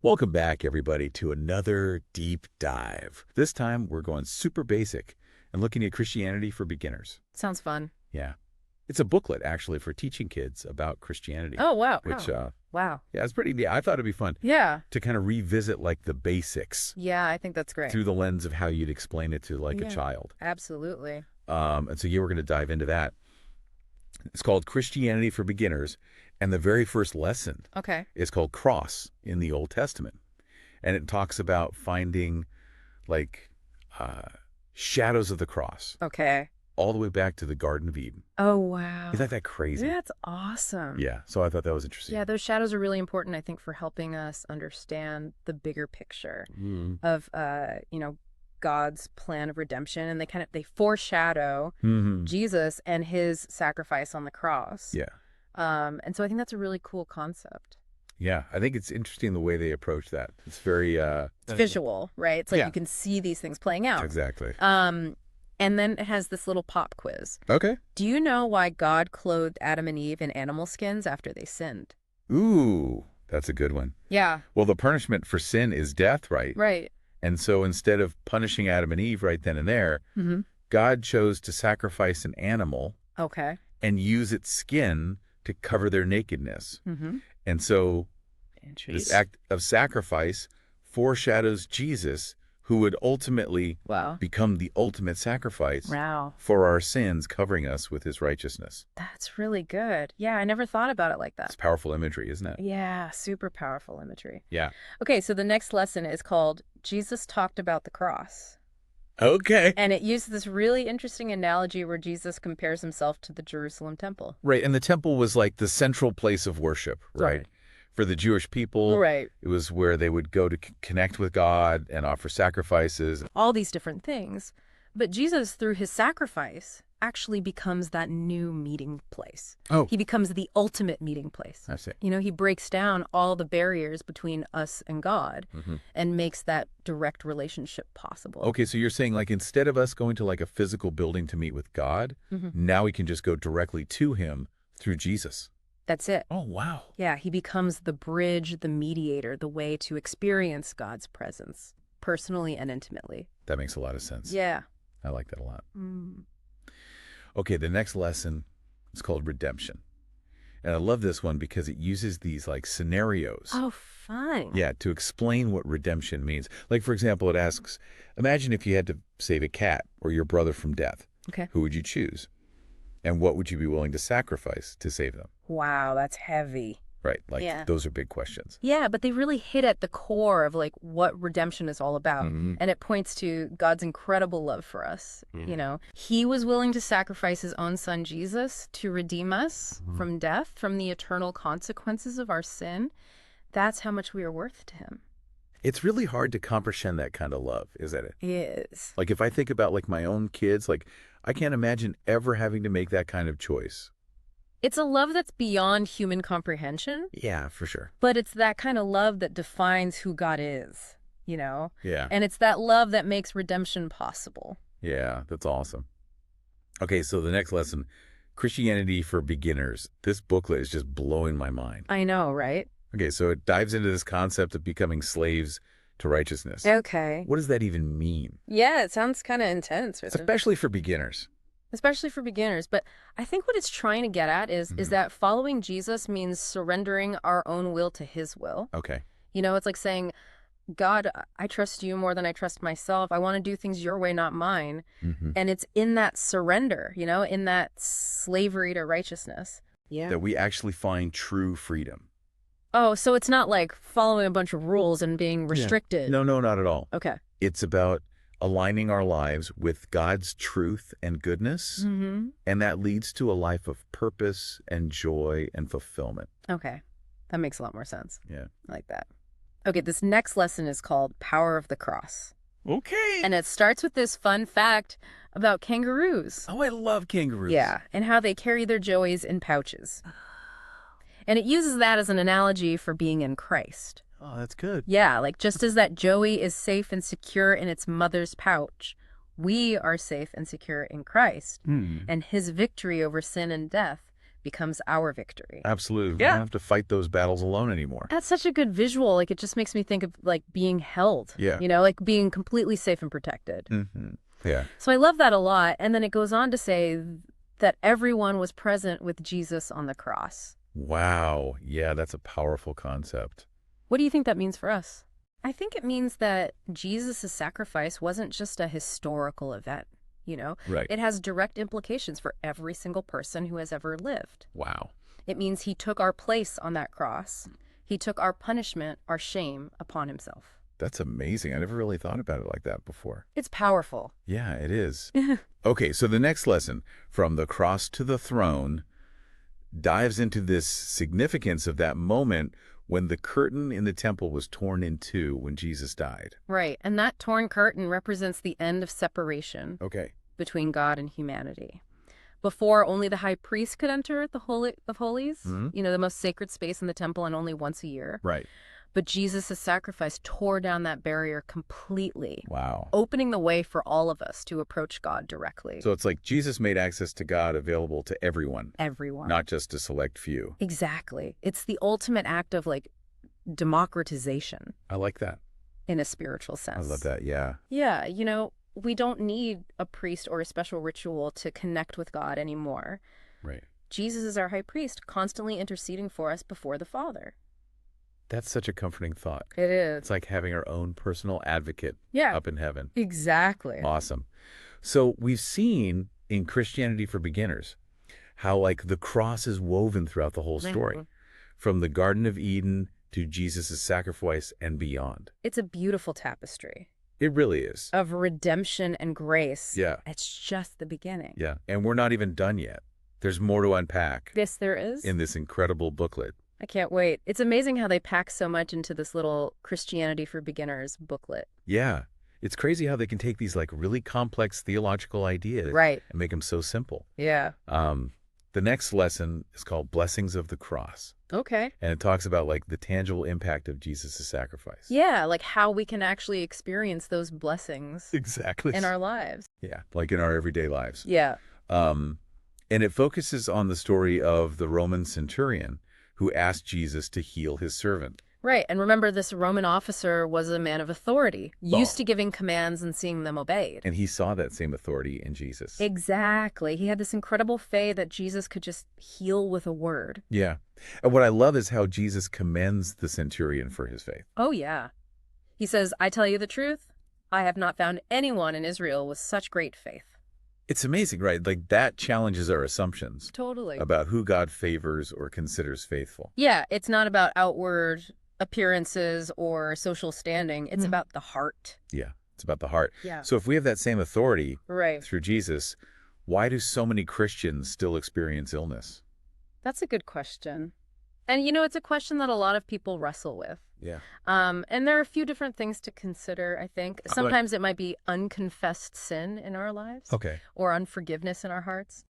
Welcome back, everybody, to another deep dive. This time, we're going super basic and looking at Christianity for beginners. Sounds fun. Yeah. It's a booklet, actually, for teaching kids about Christianity. Oh, wow. Which, wow. yeah, it's pretty neat. I thought it'd be fun Yeah. to kind of revisit, like, the basics Yeah, I think that's great. through the lens of how you'd explain it to, like, a child. Absolutely. And so, yeah, we're going to dive into that. It's called Christianity for Beginners, and the very first lesson is called Cross in the Old Testament. And it talks about finding, like, shadows of the cross. Okay. All the way back to the Garden of Eden. Oh, wow. Isn't that crazy? That's awesome. Yeah, so I thought that was interesting. Yeah, those shadows are really important, I think, for helping us understand the bigger picture of, God's plan of redemption. And they foreshadow Jesus and his sacrifice on the cross. Yeah. And so I think that's a really cool concept. Yeah, I think it's interesting the way they approach that. It's very... it's visual, right? It's like you can see these things playing out. Exactly. And then it has this little pop quiz. Okay. Do you know why God clothed Adam and Eve in animal skins after they sinned? Ooh, that's a good one. Yeah. Well, the punishment for sin is death, right? Right. And so instead of punishing Adam and Eve right then and there, God chose to sacrifice an animal and use its skin to cover their nakedness. And so this act of sacrifice foreshadows Jesus, who would ultimately become the ultimate sacrifice for our sins, covering us with his righteousness. That's really good. Yeah, I never thought about it like that. It's powerful imagery, isn't it? Yeah, super powerful imagery. Yeah. Okay, so the next lesson is called Jesus Talked About the Cross. Okay. And it uses this really interesting analogy where Jesus compares himself to the Jerusalem temple. Right, and the temple was like the central place of worship, right? For the Jewish people, it was where they would go to connect with God and offer sacrifices. All these different things. But Jesus, through his sacrifice, actually becomes that new meeting place. Oh. He becomes the ultimate meeting place. I see. You know, he breaks down all the barriers between us and God and makes that direct relationship possible. Okay, so you're saying, like, instead of us going to, like, a physical building to meet with God, now we can just go directly to him through Jesus. That's it. Oh, wow. Yeah, he becomes the bridge, the mediator, the way to experience God's presence personally and intimately. That makes a lot of sense. Yeah. I like that a lot. Okay, the next lesson is called redemption. And I love this one because it uses these, like, scenarios. Oh, fun. Yeah, to explain what redemption means. Like, for example, it asks, imagine if you had to save a cat or your brother from death. Okay. Who would you choose? And what would you be willing to sacrifice to save them? Wow, that's heavy. Right, like those are big questions. Yeah, but they really hit at the core of, like, what redemption is all about. And it points to God's incredible love for us. You know, he was willing to sacrifice his own son, Jesus, to redeem us from death, from the eternal consequences of our sin. That's how much we are worth to him. It's really hard to comprehend that kind of love, isn't it? It is. Like, if I think about, like, my own kids, like, I can't imagine ever having to make that kind of choice. It's a love that's beyond human comprehension. Yeah, for sure. But it's that kind of love that defines who God is, you know? Yeah. And it's that love that makes redemption possible. Yeah, that's awesome. Okay, so the next lesson, Christianity for Beginners. This booklet is just blowing my mind. I know, right? Okay, so it dives into this concept of becoming slaves to righteousness. Okay. What does that even mean? Yeah, it sounds kind of intense. Especially for beginners. Especially for beginners. But I think what it's trying to get at is that following Jesus means surrendering our own will to his will. Okay. You know, it's like saying, God, I trust you more than I trust myself. I want to do things your way, not mine. And it's in that surrender, you know, in that slavery to righteousness. Yeah. That we actually find true freedom. Oh, so it's not like following a bunch of rules and being restricted. No, not at all. Okay. It's about aligning our lives with God's truth and goodness, and that leads to a life of purpose and joy and fulfillment. Okay. That makes a lot more sense. Yeah. I like that. Okay, this next lesson is called Power of the Cross. Okay. And it starts with this fun fact about kangaroos. Oh, I love kangaroos. Yeah, and how they carry their joeys in pouches. And it uses that as an analogy for being in Christ. Oh, that's good. Yeah, like just as that joey is safe and secure in its mother's pouch, we are safe and secure in Christ. And his victory over sin and death becomes our victory. Absolutely. We don't have to fight those battles alone anymore. That's such a good visual. Like, it just makes me think of, like, being held. Yeah. Like being completely safe and protected. Yeah. So I love that a lot. And then it goes on to say that everyone was present with Jesus on the cross. Wow. Yeah, that's a powerful concept. What do you think that means for us? I think it means that Jesus' sacrifice wasn't just a historical event. Right. It has direct implications for every single person who has ever lived. Wow. It means he took our place on that cross. He took our punishment, our shame upon himself. That's amazing. I never really thought about it like that before. It's powerful. Yeah, it is. Okay, so the next lesson, from the cross to the throne, dives into this significance of that moment when the curtain in the temple was torn in two when Jesus died. Right, and that torn curtain represents the end of separation. Okay. Between God and humanity. Before, only the high priest could enter the Holy of Holies, the most sacred space in the temple, and only once a year. Right. But Jesus' sacrifice tore down that barrier completely. Wow. Opening the way for all of us to approach God directly. So it's like Jesus made access to God available to everyone. Everyone. Not just a select few. Exactly. It's the ultimate act of, like, democratization. I like that. In a spiritual sense. I love that, yeah. Yeah, we don't need a priest or a special ritual to connect with God anymore. Right. Jesus is our high priest, constantly interceding for us before the Father. That's such a comforting thought. It is. It's like having our own personal advocate up in heaven. Exactly. Awesome. So we've seen in Christianity for Beginners how, like, the cross is woven throughout the whole story, from the Garden of Eden to Jesus' sacrifice and beyond. It's a beautiful tapestry. It really is. Of redemption and grace. Yeah. It's just the beginning. Yeah. And we're not even done yet. There's more to unpack. Yes, there is. In this incredible booklet. I can't wait. It's amazing how they pack so much into this little Christianity for Beginners booklet. Yeah. It's crazy how they can take these, like, really complex theological ideas and make them so simple. Yeah. The next lesson is called Blessings of the Cross. Okay. And it talks about, like, the tangible impact of Jesus' sacrifice. Yeah, like how we can actually experience those blessings. Exactly. In our lives. Yeah, like in our everyday lives. Yeah. And it focuses on the story of the Roman centurion who asked Jesus to heal his servant. Right. And remember, this Roman officer was a man of authority, used to giving commands and seeing them obeyed. And he saw that same authority in Jesus. Exactly. He had this incredible faith that Jesus could just heal with a word. Yeah. And what I love is how Jesus commends the centurion for his faith. Oh, yeah. He says, I tell you the truth, I have not found anyone in Israel with such great faith. It's amazing, right? Like, that challenges our assumptions. Totally. About who God favors or considers faithful. Yeah, it's not about outward appearances or social standing. It's about the heart. Yeah, it's about the heart. Yeah. So if we have that same authority right. through Jesus, why do so many Christians still experience illness? That's a good question. And, it's a question that a lot of people wrestle with. Yeah. And there are a few different things to consider, I think. Sometimes it might be unconfessed sin in our lives. Okay. Or unforgiveness in our hearts.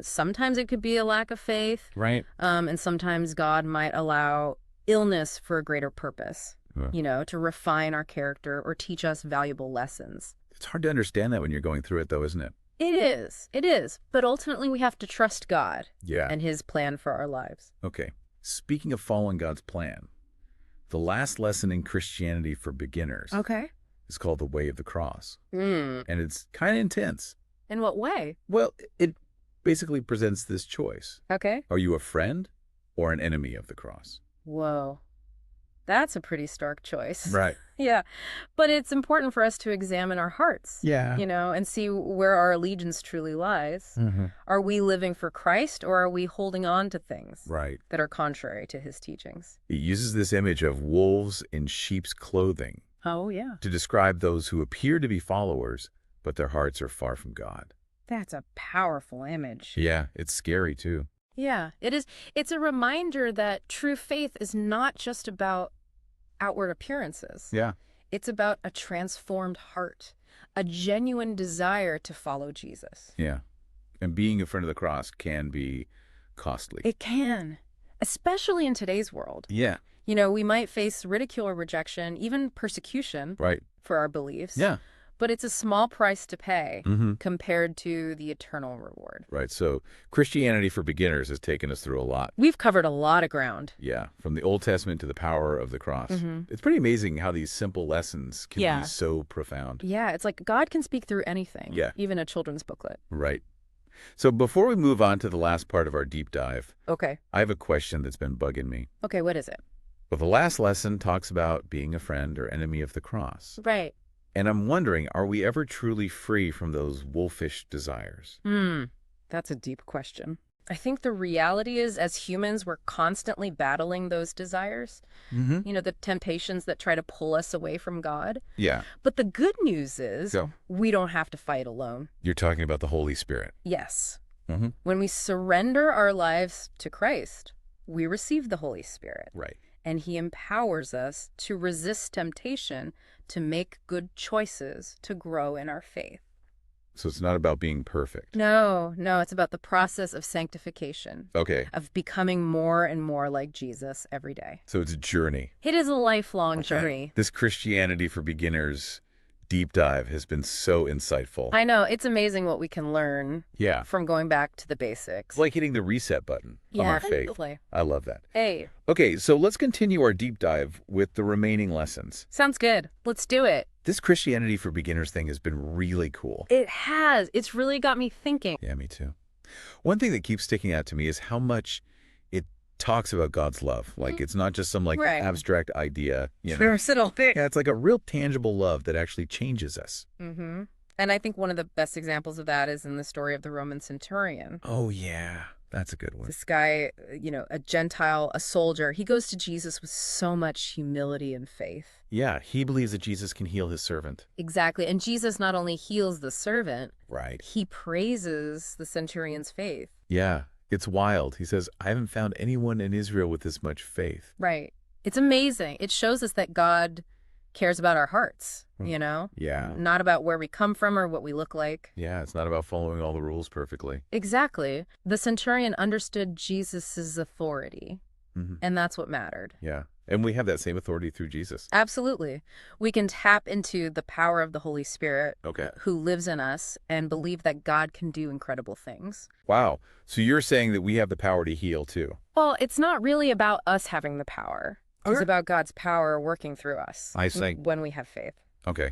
Sometimes it could be a lack of faith. Right. And sometimes God might allow illness for a greater purpose, to refine our character or teach us valuable lessons. It's hard to understand that when you're going through it, though, isn't it? It is. It is. But ultimately, we have to trust God and his plan for our lives. Okay. Speaking of following God's plan, the last lesson in Christianity for Beginners is called The Way of the Cross. And it's kind of intense. In what way? Well, it basically presents this choice. Okay. Are you a friend or an enemy of the cross? Whoa. That's a pretty stark choice. Right. Yeah. But it's important for us to examine our hearts. Yeah. And see where our allegiance truly lies. Are we living for Christ, or are we holding on to things that are contrary to his teachings? It uses this image of wolves in sheep's clothing. Oh, yeah. To describe those who appear to be followers, but their hearts are far from God. That's a powerful image. Yeah, it's scary too. Yeah, it is. It's a reminder that true faith is not just about outward appearances. Yeah. It's about a transformed heart, a genuine desire to follow Jesus. Yeah. And being in front of the cross can be costly. It can, especially in today's world. Yeah. We might face ridicule or rejection, even persecution for our beliefs. Yeah. but it's a small price to pay compared to the eternal reward. Right. So Christianity for Beginners has taken us through a lot. We've covered a lot of ground. Yeah. From the Old Testament to the power of the cross. It's pretty amazing how these simple lessons can be so profound. Yeah. It's like God can speak through anything. Yeah. Even a children's booklet. Right. So before we move on to the last part of our deep dive, okay, I have a question that's been bugging me. Okay, what is it? Well, the last lesson talks about being a friend or enemy of the cross. Right. And I'm wondering, are we ever truly free from those wolfish desires? That's a deep question. I think the reality is, as humans, we're constantly battling those desires. The temptations that try to pull us away from God. Yeah. But the good news is we don't have to fight alone. You're talking about the Holy Spirit. Yes. When we surrender our lives to Christ, we receive the Holy Spirit. Right. And he empowers us to resist temptation, to make good choices, to grow in our faith. So it's not about being perfect. No, it's about the process of sanctification. Okay. Of becoming more and more like Jesus every day. So it's a journey. It is a lifelong journey. This Christianity for Beginners deep dive has been so insightful. I know. It's amazing what we can learn from going back to the basics. It's like hitting the reset button on our faith. I love that. Hey. Okay, so let's continue our deep dive with the remaining lessons. Sounds good. Let's do it. This Christianity for Beginners thing has been really cool. It has. It's really got me thinking. Yeah, me too. One thing that keeps sticking out to me is how much it talks about God's love. Like, it's not just some abstract idea. Versatile thing. Yeah, it's like a real tangible love that actually changes us. And I think one of the best examples of that is in the story of the Roman centurion. Oh, yeah. That's a good one. This guy, a Gentile, a soldier, he goes to Jesus with so much humility and faith. Yeah, he believes that Jesus can heal his servant. Exactly. And Jesus not only heals the servant, right, he praises the centurion's faith. Yeah, it's wild. He says, I haven't found anyone in Israel with this much faith. Right. It's amazing. It shows us that God cares about our hearts, Yeah. Not about where we come from or what we look like. Yeah, it's not about following all the rules perfectly. Exactly. The centurion understood Jesus's authority, and that's what mattered. Yeah. And we have that same authority through Jesus. Absolutely. We can tap into the power of the Holy Spirit who lives in us and believe that God can do incredible things. Wow. So you're saying that we have the power to heal too? Well, it's not really about us having the power. It's about God's power working through us. I see. When we have faith. Okay.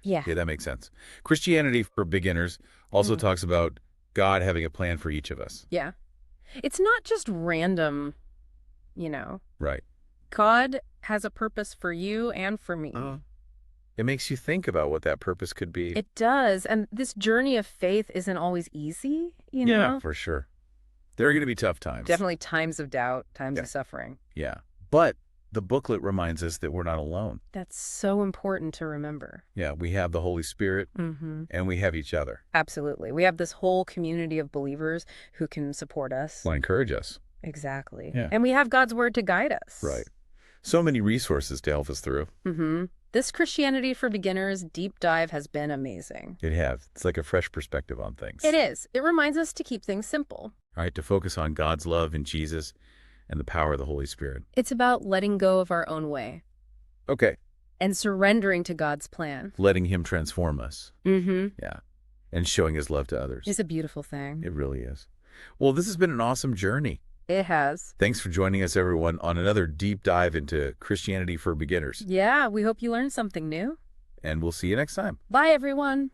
Yeah. Yeah, that makes sense. Christianity for Beginners also talks about God having a plan for each of us. Yeah. It's not just random, Right. God has a purpose for you and for me. It makes you think about what that purpose could be. It does. And this journey of faith isn't always easy, Yeah, for sure. There are going to be tough times. Definitely times of doubt, times of suffering. Yeah. But the booklet reminds us that we're not alone. That's so important to remember. Yeah, we have the Holy Spirit and we have each other. Absolutely. We have this whole community of believers who can support us. Will encourage us. Exactly. Yeah. And we have God's word to guide us. Right. So many resources to help us through. This Christianity for Beginners deep dive has been amazing. It has. It's like a fresh perspective on things. It is. It reminds us to keep things simple. Right, to focus on God's love in Jesus and the power of the Holy Spirit. It's about letting go of our own way. Okay. And surrendering to God's plan. Letting him transform us. Yeah. And showing his love to others. It's a beautiful thing. It really is. Well, this has been an awesome journey. It has. Thanks for joining us, everyone, on another deep dive into Christianity for Beginners. Yeah, we hope you learned something new. And we'll see you next time. Bye, everyone.